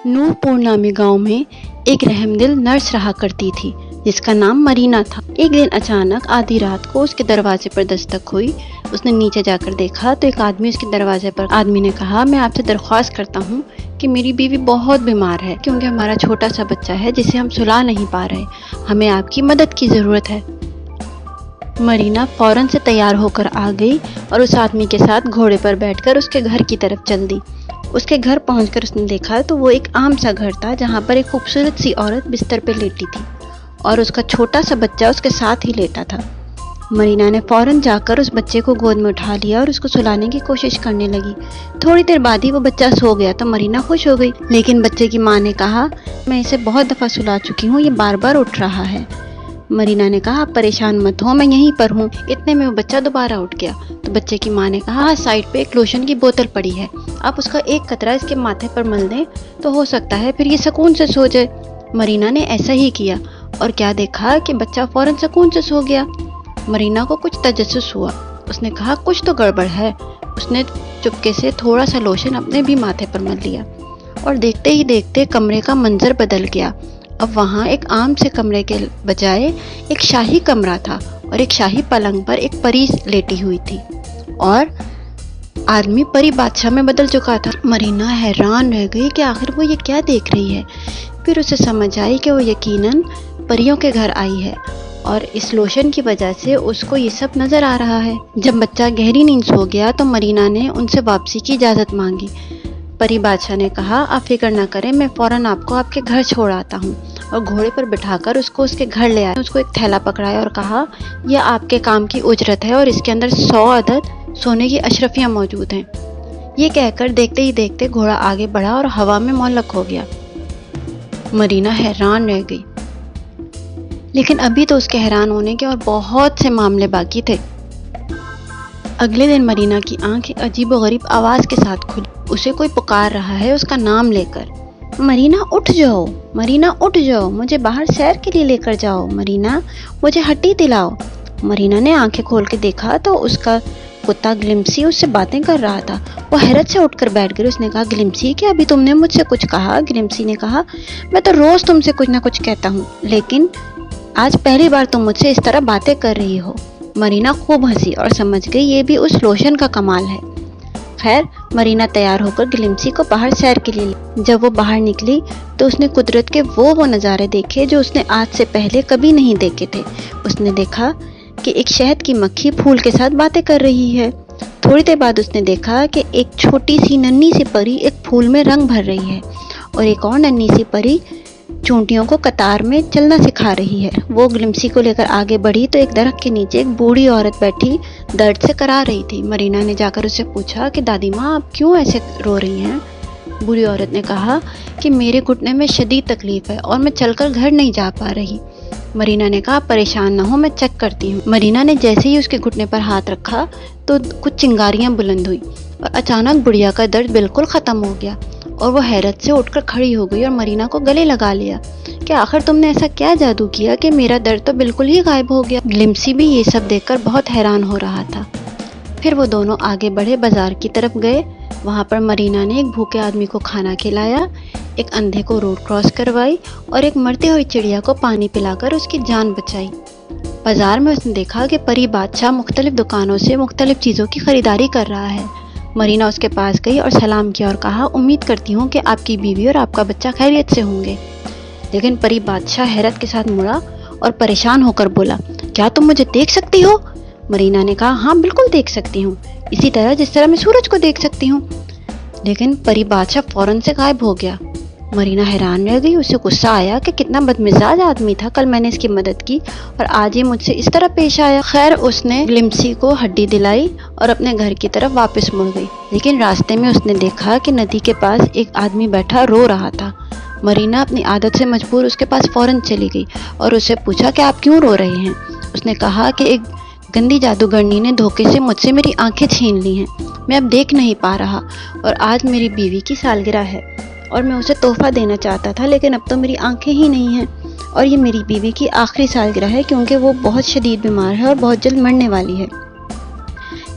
नूरपुर नामी गांव में एक रहमदिल नर्स रहा करती थी जिसका नाम मरीना था। एक दिन अचानक आधी रात को उसके दरवाजे पर दस्तक हुई। उसने नीचे जाकर देखा तो एक आदमी उसके दरवाजे पर। आदमी ने कहा, मैं आपसे दरख्वास्त करता हूँ कि मेरी बीवी बहुत बीमार है क्योंकि हमारा छोटा सा बच्चा है जिसे हम सुला नहीं पा रहे। हमें आपकी मदद की ज़रूरत है। मरीना फौरन से तैयार होकर आ गई और उस आदमी के साथ घोड़े पर बैठकर उसके घर की तरफ चल दी। उसके घर पहुंचकर उसने देखा तो वो एक आम सा घर था जहां पर एक खूबसूरत सी औरत बिस्तर पर लेटी थी और उसका छोटा सा बच्चा उसके साथ ही लेटा था। मरीना ने फौरन जाकर उस बच्चे को गोद में उठा लिया और उसको सुलाने की कोशिश करने लगी। थोड़ी देर बाद ही वो बच्चा सो गया तो मरीना खुश हो गई, लेकिन बच्चे की माँ ने कहा, मैं इसे बहुत दफ़ा सुला चुकी हूँ, ये बार बार उठ रहा है। मरीना ने कहा, आप परेशान मत हो, मैं यहीं पर हूँ। इतने में वो बच्चा दोबारा उठ गया तो बच्चे की माँ ने कहा, हाँ, साइड पे एक लोशन की बोतल पड़ी है, आप उसका एक कतरा इसके माथे पर मल दें तो हो सकता है फिर ये सुकून से सो जाए। मरीना ने ऐसा ही किया और क्या देखा कि बच्चा फौरन सुकून से सो गया। मरीना को कुछ तजस्सुस हुआ। उसने कहा, कुछ तो गड़बड़ है। उसने चुपके से थोड़ा सा लोशन अपने भी माथे पर मल लिया और देखते ही देखते कमरे का मंजर बदल गया। अब वहाँ एक आम से कमरे के बजाय एक शाही कमरा था और एक शाही पलंग पर एक परी लेटी हुई थी और आदमी परी बादशाह में बदल चुका था। मरीना हैरान रह गई कि आखिर वो ये क्या देख रही है। फिर उसे समझ आई कि वो यकीनन परियों के घर आई है और इस लोशन की वजह से उसको ये सब नज़र आ रहा है। जब बच्चा गहरी नींद सो गया तो मरीना ने उनसे वापसी की इजाज़त मांगी। परी बादशाह ने कहा, आप फिक्र ना करें, मैं फ़ौरन आपको आपके घर छोड़ आता हूँ, और घोड़े पर बिठाकर उसको उसके घर ले आया। उसको एक थैला पकड़ाया और कहा, यह आपके काम की उजरत है और इसके अंदर 100 अदद सोने की अशरफियाँ मौजूद हैं। ये कहकर देखते ही देखते घोड़ा आगे बढ़ा और हवा में मुअल्लक हो गया। मरीना हैरान रह गई, लेकिन अभी तो उसके हैरान होने के और बहुत से मामले बाकी थे। अगले दिन मरीना की आंखें अजीबोगरीब आवाज़ के साथ खुली। उसे कोई पुकार रहा है उसका नाम लेकर। मरीना उठ जाओ, मरीना उठ जाओ, मुझे बाहर सैर के लिए लेकर जाओ, मरीना मुझे हड्डी दिलाओ। मरीना ने आंखें खोल के देखा तो उसका कुत्ता ग्लिम्सी उससे बातें कर रहा था। वो हैरत से उठकर बैठ गई। उसने कहा, ग्लिम्सी, क्या अभी तुमने मुझसे कुछ कहा? ग्लिम्सी ने कहा, मैं तो रोज़ तुमसे कुछ ना कुछ कहता हूँ, लेकिन आज पहली बार तुम मुझसे इस तरह बातें कर रही हो। मरीना खूब हंसी और समझ गई ये भी उस लोशन का कमाल है। खैर, मरीना तैयार होकर ग्लिम्सी को बाहर सैर के लिए। जब वो बाहर निकली तो उसने कुदरत के वो नज़ारे देखे जो उसने आज से पहले कभी नहीं देखे थे। उसने देखा कि एक शहद की मक्खी फूल के साथ बातें कर रही है। थोड़ी देर बाद उसने देखा कि एक छोटी सी नन्ही सी परी एक फूल में रंग भर रही है और एक और नन्ही सी परी चूंटियों को कतार में चलना सिखा रही है। वो ग्लिम्सी को लेकर आगे बढ़ी तो एक दरख्त के नीचे एक बूढ़ी औरत बैठी दर्द से करा रही थी। मरीना ने जाकर उससे पूछा कि दादी माँ, आप क्यों ऐसे रो रही हैं? बूढ़ी औरत ने कहा कि मेरे घुटने में शदीद तकलीफ है और मैं चलकर घर नहीं जा पा रही। मरीना ने कहा, परेशान ना हो, मैं चेक करती हूँ। मरीना ने जैसे ही उसके घुटने पर हाथ रखा तो कुछ चिंगारियाँ बुलंद हुई और अचानक बुढ़िया का दर्द बिल्कुल ख़त्म हो गया और वो हैरत से उठकर खड़ी हो गई और मरीना को गले लगा लिया कि आखिर तुमने ऐसा क्या जादू किया कि मेरा दर्द तो बिल्कुल ही गायब हो गया। ग्लिम्सी भी ये सब देखकर बहुत हैरान हो रहा था। फिर वो दोनों आगे बढ़े, बाजार की तरफ गए। वहाँ पर मरीना ने एक भूखे आदमी को खाना खिलाया, एक अंधे को रोड क्रॉस करवाई और एक मरती हुई चिड़िया को पानी पिलाकर उसकी जान बचाई। बाजार में उसने देखा कि परी बादशाह मुख्तलिफ दुकानों से मुख्तलिफ चीज़ों की खरीदारी कर रहा है। मरीना उसके पास गई और सलाम किया और कहा, उम्मीद करती हूँ कि आपकी बीवी और आपका बच्चा खैरियत से होंगे। लेकिन परी बादशाह हैरत के साथ मुड़ा और परेशान होकर बोला, क्या तुम मुझे देख सकती हो? मरीना ने कहा, हाँ, बिल्कुल देख सकती हूँ, इसी तरह जिस तरह मैं सूरज को देख सकती हूँ। लेकिन परी बादशाह फौरन से गायब हो गया। मरीना हैरान रह गई। उसे गुस्सा आया कि कितना बदमिजाज आदमी था। कल मैंने इसकी मदद की और आज ये मुझसे इस तरह पेश आया। खैर, उसने ग्लिम्सी को हड्डी दिलाई और अपने घर की तरफ वापस मुड़ गई। लेकिन रास्ते में उसने देखा कि नदी के पास एक आदमी बैठा रो रहा था। मरीना अपनी आदत से मजबूर उसके पास फौरन चली गई और उससे पूछा कि आप क्यों रो रहे हैं? उसने कहा कि एक गंदी जादूगरनी ने धोखे से मुझसे मेरी आंखें छीन ली हैं, मैं अब देख नहीं पा रहा और आज मेरी बीवी की सालगिरह है और मैं उसे तोहफा देना चाहता था, लेकिन अब तो मेरी आंखें ही नहीं हैं और ये मेरी बीवी की आखिरी सालगिरह है क्योंकि वो बहुत शदीद बीमार है और बहुत जल्द मरने वाली है।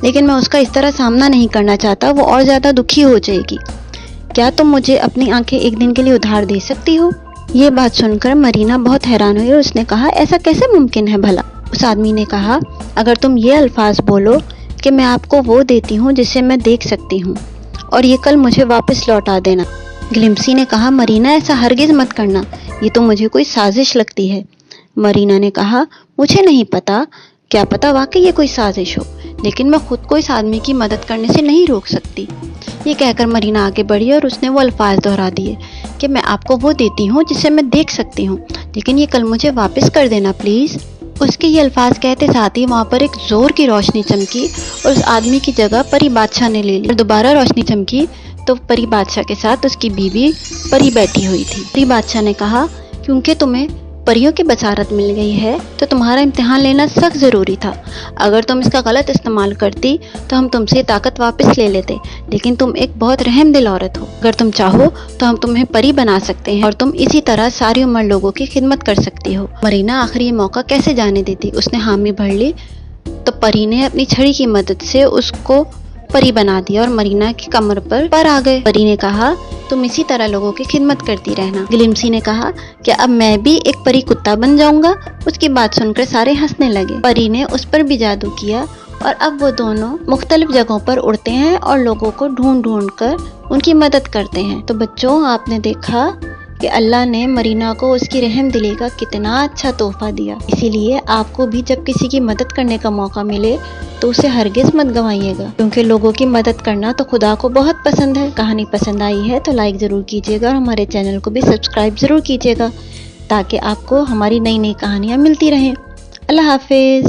लेकिन मैं उसका इस तरह सामना नहीं करना चाहता, वो और ज़्यादा दुखी हो जाएगी। کیا تم مجھے اپنی آنکھیں ایک دن کے لیے ادھار دے سکتی ہو؟ یہ بات سن کر مرینا بہت حیران ہوئی اور اس نے کہا ایسا کیسے ممکن ہے بھلا؟ اس آدمی نے کہا اگر تم یہ الفاظ بولو کہ میں آپ کو وہ دیتی ہوں جسے میں دیکھ سکتی ہوں اور یہ کل مجھے واپس لوٹا دینا۔ گلمسی نے کہا مرینا ایسا ہرگز مت کرنا، یہ تو مجھے کوئی سازش لگتی ہے۔ مرینا نے کہا مجھے نہیں پتا، کیا پتا واقعی یہ کوئی سازش ہو، لیکن میں خود کو اس آدمی کی مدد کرنے سے نہیں روک سکتی۔ یہ کہہ کر مرینا آگے بڑھی اور اس نے وہ الفاظ دہرا دیے کہ میں آپ کو وہ دیتی ہوں جسے میں دیکھ سکتی ہوں، لیکن یہ کل مجھے واپس کر دینا پلیز۔ اس کے یہ الفاظ کہتے ساتھ ہی وہاں پر ایک زور کی روشنی چمکی اور اس آدمی کی جگہ پری بادشاہ نے لے لی۔ اور دوبارہ روشنی چمکی تو پری بادشاہ کے ساتھ اس کی بیوی پری بیٹھی ہوئی تھی۔ پری بادشاہ نے کہا کیونکہ تمہیں پریوں کی بصارت مل گئی ہے تو تمہارا امتحان لینا سخت ضروری تھا۔ اگر تم اس کا غلط استعمال کرتی تو ہم تم سے طاقت واپس لے لیتے، لیکن تم ایک بہت رحم دل عورت ہو۔ اگر تم چاہو تو ہم تمہیں پری بنا سکتے ہیں اور تم اسی طرح ساری عمر لوگوں کی خدمت کر سکتی ہو۔ مرینا آخر یہ موقع کیسے جانے دیتی، اس نے حامی بھر لی تو پری نے اپنی چھڑی کی مدد سے اس کو پری بنا دیا اور مرینا کی کمر پر آ گئے۔ پری نے کہا تم اسی طرح لوگوں کی خدمت کرتی رہنا۔ گلمسی نے کہا کہ اب میں بھی ایک پری کتا بن جاؤں گا۔ اس کی بات سن کر سارے ہنسنے لگے۔ پری نے اس پر بھی جادو کیا اور اب وہ دونوں مختلف جگہوں پر اڑتے ہیں اور لوگوں کو ڈھونڈ ڈھونڈ کر ان کی مدد کرتے ہیں۔ تو بچوں آپ نے دیکھا کہ اللہ نے مرینا کو اس کی رحم دلی کا کتنا اچھا تحفہ دیا۔ اسی لیے آپ کو بھی جب کسی کی مدد کرنے کا موقع ملے تو اسے ہرگز مت گنوائیے گا، کیونکہ لوگوں کی مدد کرنا تو خدا کو بہت پسند ہے۔ کہانی پسند آئی ہے تو لائک ضرور کیجیے گا اور ہمارے چینل کو بھی سبسکرائب ضرور کیجیے گا تاکہ آپ کو ہماری نئی نئی کہانیاں ملتی رہیں۔ اللہ حافظ۔